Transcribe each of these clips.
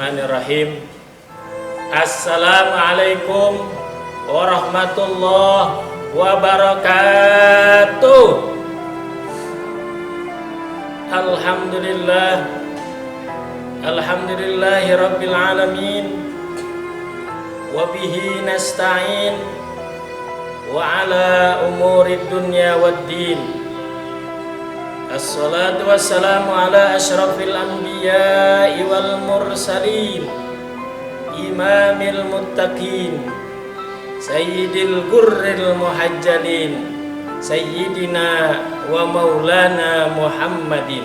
Bismillahirrahmanirrahim. Assalamualaikum warahmatullahi wabarakatuh. Alhamdulillahi rabbil alamin. Wabihi nasta'in wa ala umurid dunya waddin. Assalatu wassalamu ala asyrafil anbiya'i wal mursalin, imamil muttaqin, sayyidil gurril muhajjalin, sayyidina wa maulana Muhammadin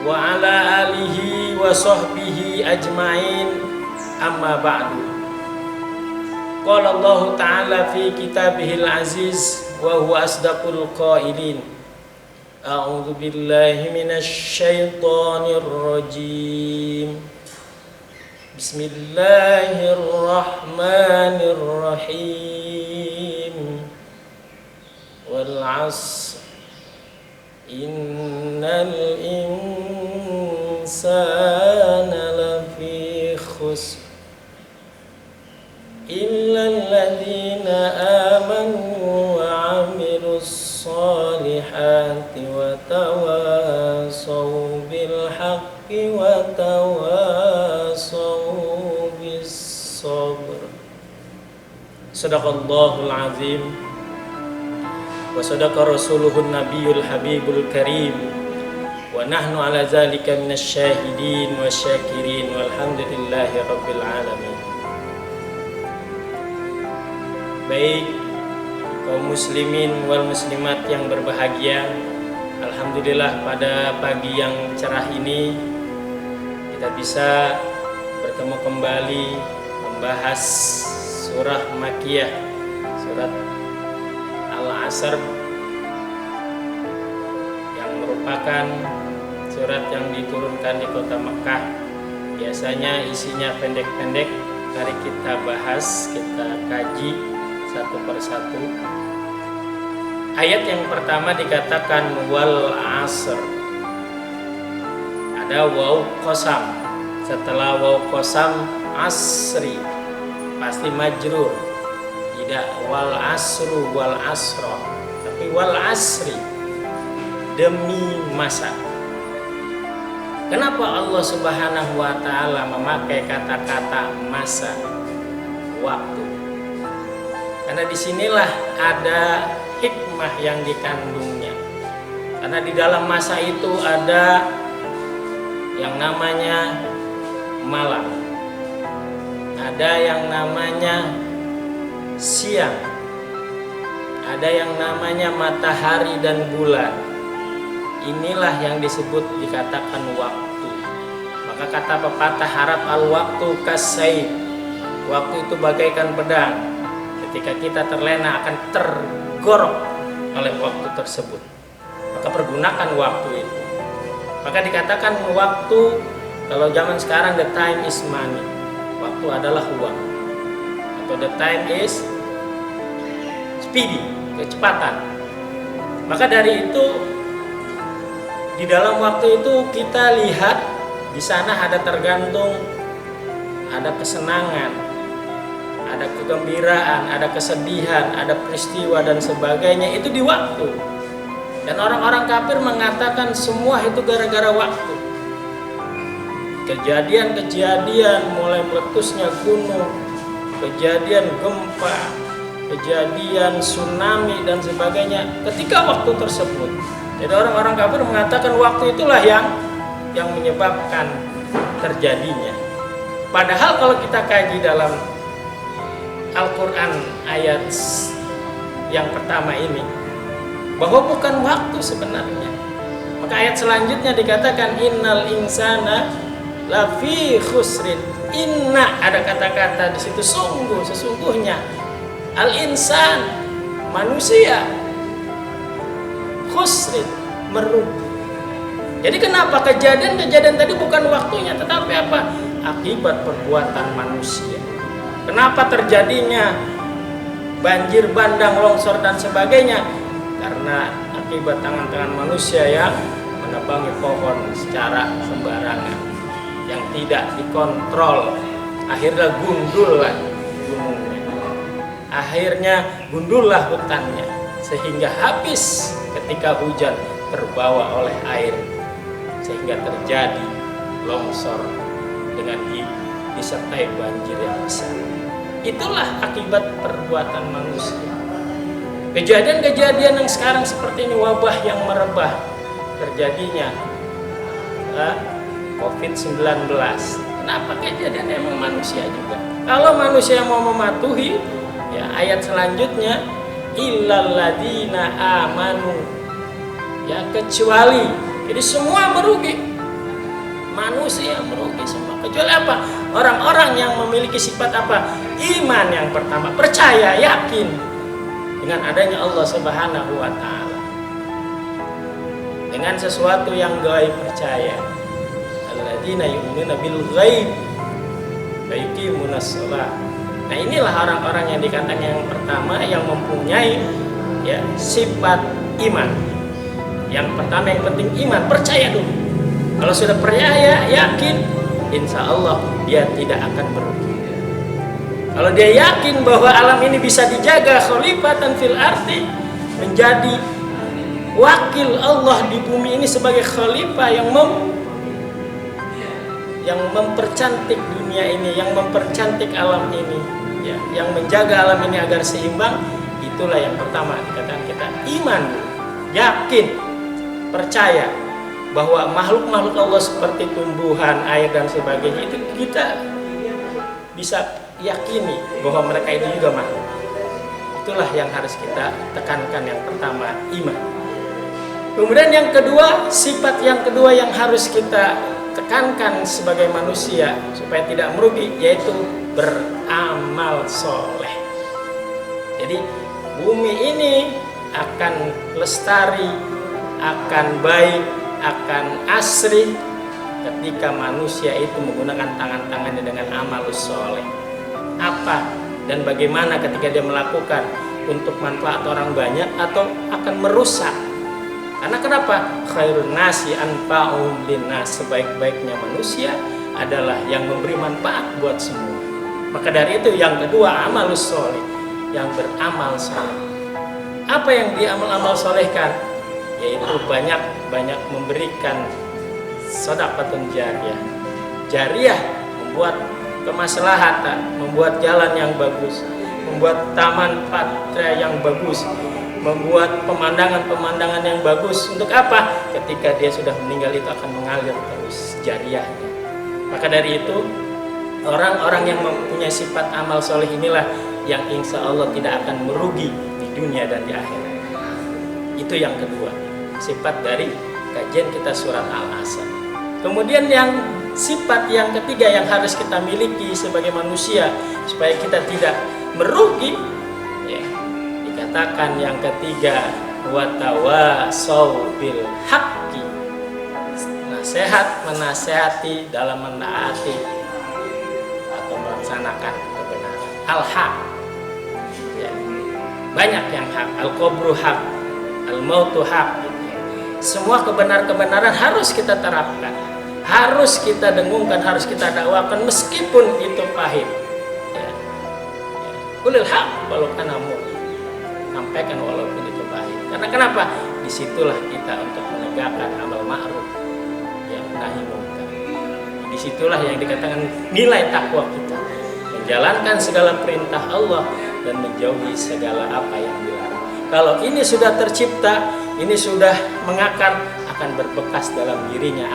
wa ala alihi wa sahbihi ajma'in, amma ba'du. Qala Allah ta'ala fi kitabihil aziz wa huwa asdaqul qailin. A'udzu billahi minasy syaithanir rajim. Bismillahirrahmanirrahim. Wal 'asr innal insana lafi khusr illal ladzina amanu wa 'amilus salihati wa tawasaw bil haqqi wa tawasaw bis sabr. Shadaqallahul azim wa sadaqa rasuluhun nabiyul habibul karim wa nahnu ala zalika minasy syahidin wa syakirin walhamdulillahi rabbil alamin. Baik kaum muslimin wal muslimat yang berbahagia, alhamdulillah pada pagi yang cerah ini kita bisa bertemu kembali membahas surah Makkiyah, surat Al-Asr, yang merupakan surat yang diturunkan di kota Makkah. Biasanya isinya pendek-pendek. Mari kita bahas, kita kaji satu persatu. Ayat yang pertama dikatakan wal asr. Ada waw qasam. Setelah waw qasam asri pasti majrur. Tidak wal asru wal asra, tapi wal asri, demi masa. Kenapa Allah Subhanahu wa ta'ala memakai kata-kata masa, waktu? Karena disinilah ada hikmah yang dikandungnya. Karena di dalam masa itu ada yang namanya malam, ada yang namanya siang, ada yang namanya matahari dan bulan. Inilah yang disebut dikatakan waktu. Maka kata pepatah Arab, al-waktu kasayf, waktu itu bagaikan pedang. Ketika kita terlena akan tergorok oleh waktu tersebut. Maka pergunakan waktu itu. Maka dikatakan waktu, kalau zaman sekarang the time is money. Waktu adalah uang. Atau the time is speedy, kecepatan. Maka dari itu di dalam waktu itu kita lihat di sana ada tergantung, ada kesenangan, ada kegembiraan, ada kesedihan, ada peristiwa dan sebagainya, itu di waktu. Dan orang-orang kafir mengatakan semua itu gara-gara waktu. Kejadian-kejadian mulai meletusnya gunung, kejadian gempa, kejadian tsunami dan sebagainya ketika waktu tersebut. Jadi orang-orang kafir mengatakan waktu itulah yang menyebabkan terjadinya. Padahal kalau kita kaji dalam Al-Quran ayat yang pertama ini, bahwa bukan waktu sebenarnya. Maka ayat selanjutnya dikatakan innal insana lafi khusrin. Inna, ada kata-kata di situ, sungguh, sesungguhnya. Al-insan, manusia, khusrin, merugi. Jadi kenapa kejadian-kejadian tadi bukan waktunya, tetapi apa? Akibat perbuatan manusia. Kenapa terjadinya banjir bandang, longsor dan sebagainya? Karena akibat tangan-tangan manusia yang menebangi pohon secara sembarangan. yang tidak dikontrol, akhirnya gundullah gunungnya, akhirnya gundullah hutannya, sehingga habis ketika hujan terbawa oleh air, sehingga terjadi longsor dengan disertai banjir yang besar. Itulah akibat perbuatan manusia. Kejadian-kejadian yang sekarang seperti ini, wabah yang merebah, terjadinya COVID-19. Kenapa? Kejadian emang manusia juga. Kalau manusia mau mematuhi, ya ayat selanjutnya, illal ladzina amanu, ya kecuali, jadi semua merugi, manusia merugi semua, kecuali apa? Orang-orang yang memiliki sifat apa? Iman yang pertama, percaya, yakin dengan adanya Allah Subhanahu wa Ta'ala, dengan sesuatu yang gaib, percaya. Alladzina yu'minuna bil ghaib wa yuqimunas shalah. Nah, inilah orang-orang yang dikatakan yang pertama yang mempunyai ya sifat iman. Yang pertama yang penting iman, percaya dulu. Kalau sudah percaya, yakin, insya Allah dia tidak akan merugi. Kalau dia yakin bahwa alam ini bisa dijaga, khalifatan fil ardi, menjadi wakil Allah di bumi ini sebagai khalifah yang mempercantik dunia ini, yang mempercantik alam ini, ya, yang menjaga alam ini agar seimbang. Itulah yang pertama dikatakan kita iman, yakin, percaya bahwa makhluk-makhluk Allah seperti tumbuhan, air dan sebagainya itu kita bisa yakini bahwa mereka itu juga makhluk. Itulah yang harus kita tekankan, yang pertama iman. Kemudian yang kedua, sifat yang kedua yang harus kita tekankan sebagai manusia supaya tidak merugi, yaitu beramal soleh. Jadi bumi ini akan lestari, akan baik, akan asri ketika manusia itu menggunakan tangan-tangannya dengan amal soleh. Apa dan bagaimana ketika dia melakukan untuk manfaat orang banyak atau akan merusak? Karena kenapa? Khairun nasi anfa'uhum linnas, sebaik-baiknya manusia adalah yang memberi manfaat buat semua. Maka dari itu yang kedua, amalus soleh, yang beramal soleh. Apa yang dia amal solehkan? Yaitu banyak memberikan sedekahun jariyah. Jariyah membuat kemaslahatan, membuat jalan yang bagus, membuat taman patra yang bagus, membuat pemandangan-pemandangan yang bagus. Untuk apa? Ketika dia sudah meninggal itu akan mengalir terus jariyahnya. Maka dari itu orang-orang yang mempunyai sifat amal soleh inilah yang insya Allah tidak akan merugi di dunia dan di akhirat. Itu yang kedua, sifat dari kajian kita surat Al-Asr. Kemudian yang sifat yang ketiga yang harus kita miliki sebagai manusia supaya kita tidak merugi, ya, dikatakan yang ketiga, watawasau bil haqqi, nasihat menasehati dalam menaati atau melaksanakan kebenaran. Al-haq, ya, banyak yang hak, al-qabru haq, al-mautu haq, gitu. Semua kebenaran harus kita terapkan, harus kita dengungkan, harus kita dakwakan meskipun itu pahit. Kulil haq walau kana mur, sampaikan walaupun itu pahit. Karena kenapa? Disitulah kita untuk menegakkan amal ma'ruf, yang nahi munkar. Disitulah yang dikatakan nilai takwa kita, menjalankan segala perintah Allah dan menjauhi segala apa yang dilarang. Kalau ini sudah tercipta, ini sudah mengakar, akan berbekas dalam dirinya,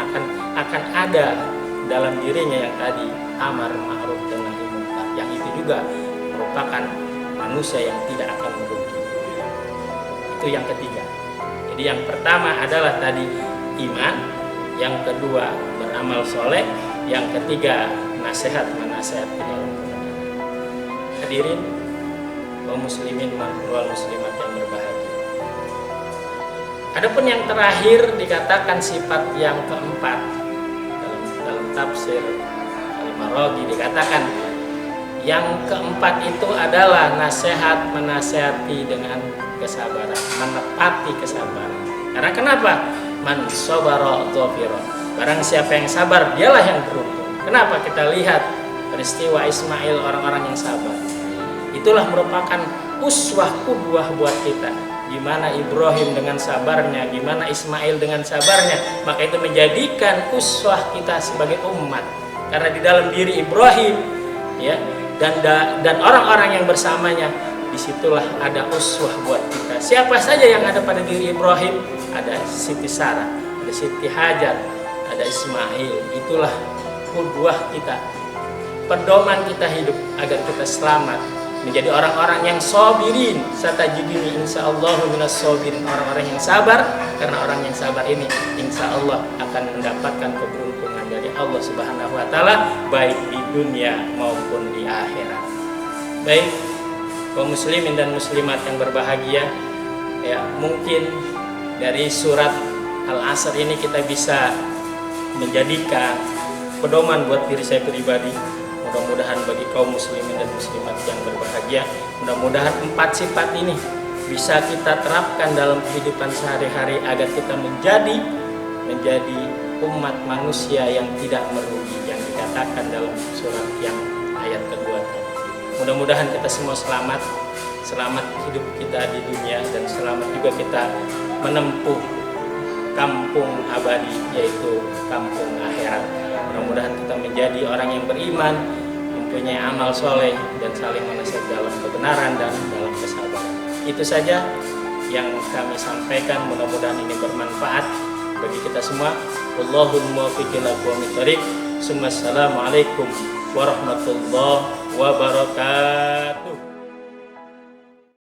akan ada dalam dirinya yang tadi amar ma'ruf dan nahi munkar. Yang itu juga merupakan manusia yang tidak akan merugi. Itu yang ketiga. Jadi yang pertama adalah tadi iman, yang kedua beramal soleh, yang ketiga nasihat menasehati dalam kebenaran. Hadirin kaum muslimin wal muslimat yang berbahagia. Adapun yang terakhir dikatakan sifat yang keempat dalam tafsir Al-Maraghi dikatakan yang keempat itu adalah nasihat menasehati dengan kesabaran, menepati kesabaran. Karena kenapa? Man sabara dhafira. Barang siapa yang sabar, dialah yang beruntung. Kenapa? Kita lihat peristiwa Ismail, orang-orang yang sabar. Itulah merupakan uswah qudwah buat kita. Gimana Ibrahim dengan sabarnya, gimana Ismail dengan sabarnya, maka itu menjadikan uswah kita sebagai umat. Karena di dalam diri Ibrahim, ya, dan orang-orang yang bersamanya, disitulah ada uswah buat kita. Siapa saja yang ada pada diri Ibrahim, ada Siti Sarah, ada Siti Hajar, ada Ismail. Itulah qudwah kita, pedoman kita hidup agar kita selamat, menjadi orang-orang yang sabirin. Satajiduni insyaallah minas sabirin, orang-orang yang sabar. Karena orang yang sabar ini insyaallah akan mendapatkan keberuntungan dari Allah Subhanahu wa taala, baik di dunia maupun di akhirat. Baik kaum muslimin dan muslimat yang berbahagia, ya, mungkin dari surat Al-Asr ini kita bisa menjadikan pedoman buat diri saya pribadi. Mudah-mudahan bagi kaum muslimin dan muslimat yang berbahagia, mudah-mudahan 4 sifat ini bisa kita terapkan dalam kehidupan sehari-hari agar kita menjadi umat manusia yang tidak merugi, yang dikatakan dalam surat yang ayat kedua. Mudah-mudahan kita semua selamat hidup kita di dunia, dan selamat juga kita menempuh kampung abadi, yaitu kampung akhirat. Mudah-mudahan kita menjadi orang yang beriman, mempunyai amal soleh, dan saling menasihat dalam kebenaran dan dalam kesabaran. Itu saja yang kami sampaikan, mudah-mudahan ini bermanfaat bagi kita semua. Wallahul muwaffiq ila aqwamit thoriq. Assalamualaikum warahmatullahi wabarakatuh.